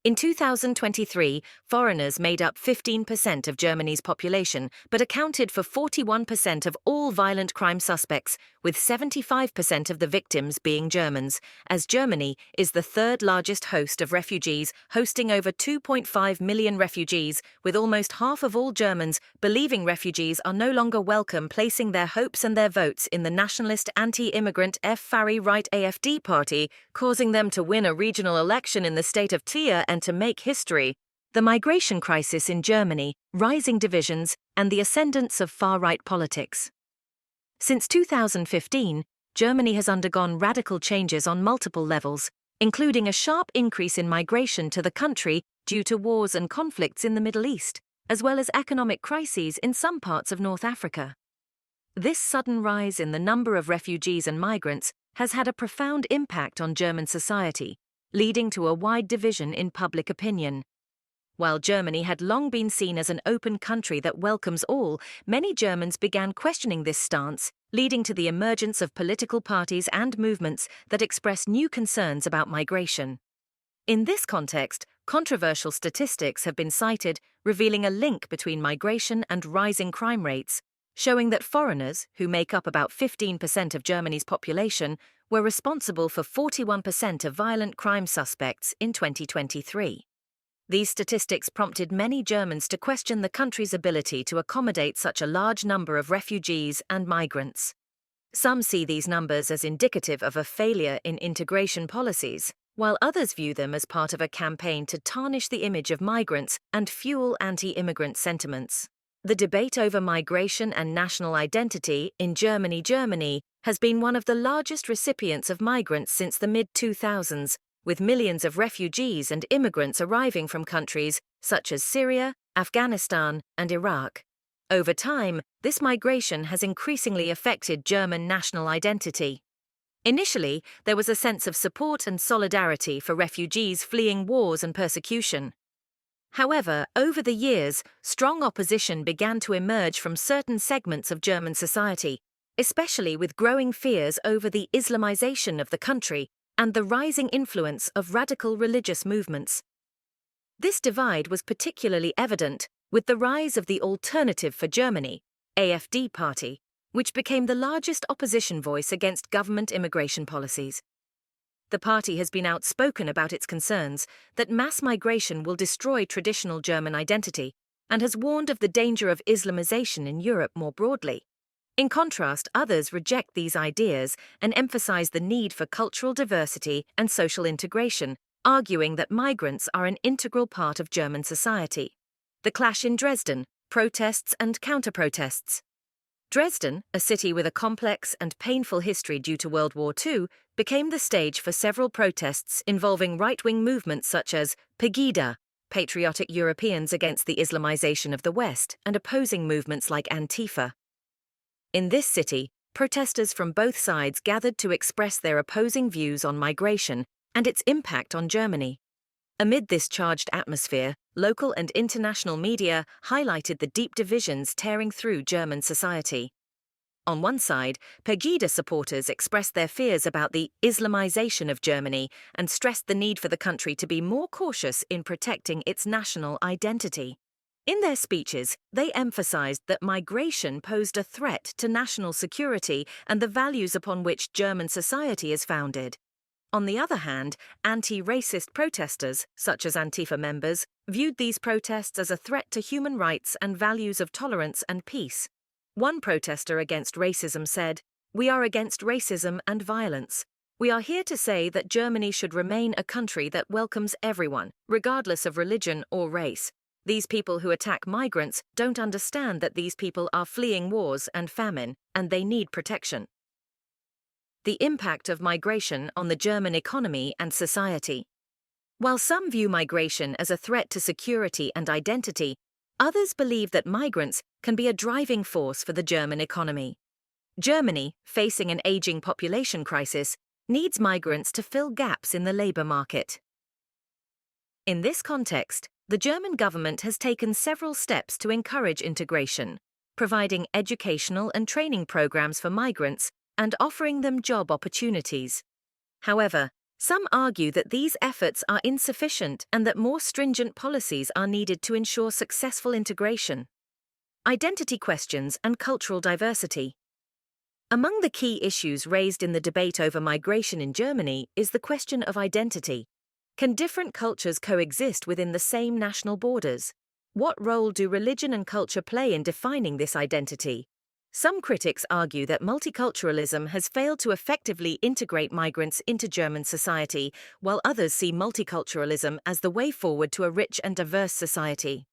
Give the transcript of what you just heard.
In 2023, foreigners made up 15% of Germany's population, but accounted for 41% of all violent crime suspects, with 75% of the victims being Germans, as Germany is the third largest host of refugees, hosting over 2.5 million refugees, with almost half of all Germans believing refugees are no longer welcome, placing their hopes and their votes in the nationalist anti-immigrant right AfD party, causing them to win a regional election in the state of Trier and to make history. The migration crisis in Germany, rising divisions, and the ascendance of far-right politics. Since 2015, Germany has undergone radical changes on multiple levels, including a sharp increase in migration to the country due to wars and conflicts in the Middle East, as well as economic crises in some parts of North Africa. This sudden rise in the number of refugees and migrants has had a profound impact on German society, leading to a wide division in public opinion. While Germany had long been seen as an open country that welcomes all, many Germans began questioning this stance, leading to the emergence of political parties and movements that express new concerns about migration. In this context, controversial statistics have been cited, revealing a link between migration and rising crime rates, showing that foreigners, who make up about 15% of Germany's population, were responsible for 41% of violent crime suspects in 2023. These statistics prompted many Germans to question the country's ability to accommodate such a large number of refugees and migrants. Some see these numbers as indicative of a failure in integration policies, while others view them as part of a campaign to tarnish the image of migrants and fuel anti-immigrant sentiments. The debate over migration and national identity in Germany has been one of the largest recipients of migrants since the mid-2000s, with millions of refugees and immigrants arriving from countries such as Syria, Afghanistan, and Iraq. Over time, this migration has increasingly affected German national identity. Initially, there was a sense of support and solidarity for refugees fleeing wars and persecution. However, over the years, strong opposition began to emerge from certain segments of German society, especially with growing fears over the Islamization of the country and the rising influence of radical religious movements. This divide was particularly evident with the rise of the Alternative for Germany, AfD party, which became the largest opposition voice against government immigration policies. The party has been outspoken about its concerns that mass migration will destroy traditional German identity and has warned of the danger of Islamization in Europe more broadly. In contrast, others reject these ideas and emphasize the need for cultural diversity and social integration, arguing that migrants are an integral part of German society. The clash in Dresden, protests and counterprotests. Dresden, a city with a complex and painful history due to World War II, became the stage for several protests involving right-wing movements such as PEGIDA, Patriotic Europeans Against the Islamization of the West, and opposing movements like Antifa. In this city, protesters from both sides gathered to express their opposing views on migration and its impact on Germany. Amid this charged atmosphere, local and international media highlighted the deep divisions tearing through German society. On one side, PEGIDA supporters expressed their fears about the Islamization of Germany and stressed the need for the country to be more cautious in protecting its national identity. In their speeches, they emphasized that migration posed a threat to national security and the values upon which German society is founded. On the other hand, anti-racist protesters, such as Antifa members, viewed these protests as a threat to human rights and values of tolerance and peace. One protester against racism said, "We are against racism and violence. We are here to say that Germany should remain a country that welcomes everyone, regardless of religion or race. These people who attack migrants don't understand that these people are fleeing wars and famine, and they need protection." The impact of migration on the German economy and society. While some view migration as a threat to security and identity, others believe that migrants can be a driving force for the German economy. Germany, facing an aging population crisis, needs migrants to fill gaps in the labor market. In this context, the German government has taken several steps to encourage integration, providing educational and training programs for migrants and offering them job opportunities. However, Some argue that these efforts are insufficient and that more stringent policies are needed to ensure successful integration. Identity questions and cultural diversity. Among the key issues raised in the debate over migration in Germany is the question of identity. Can different cultures coexist within the same national borders? What role do religion and culture play in defining this identity? Some critics argue that multiculturalism has failed to effectively integrate migrants into German society, while others see multiculturalism as the way forward to a rich and diverse society.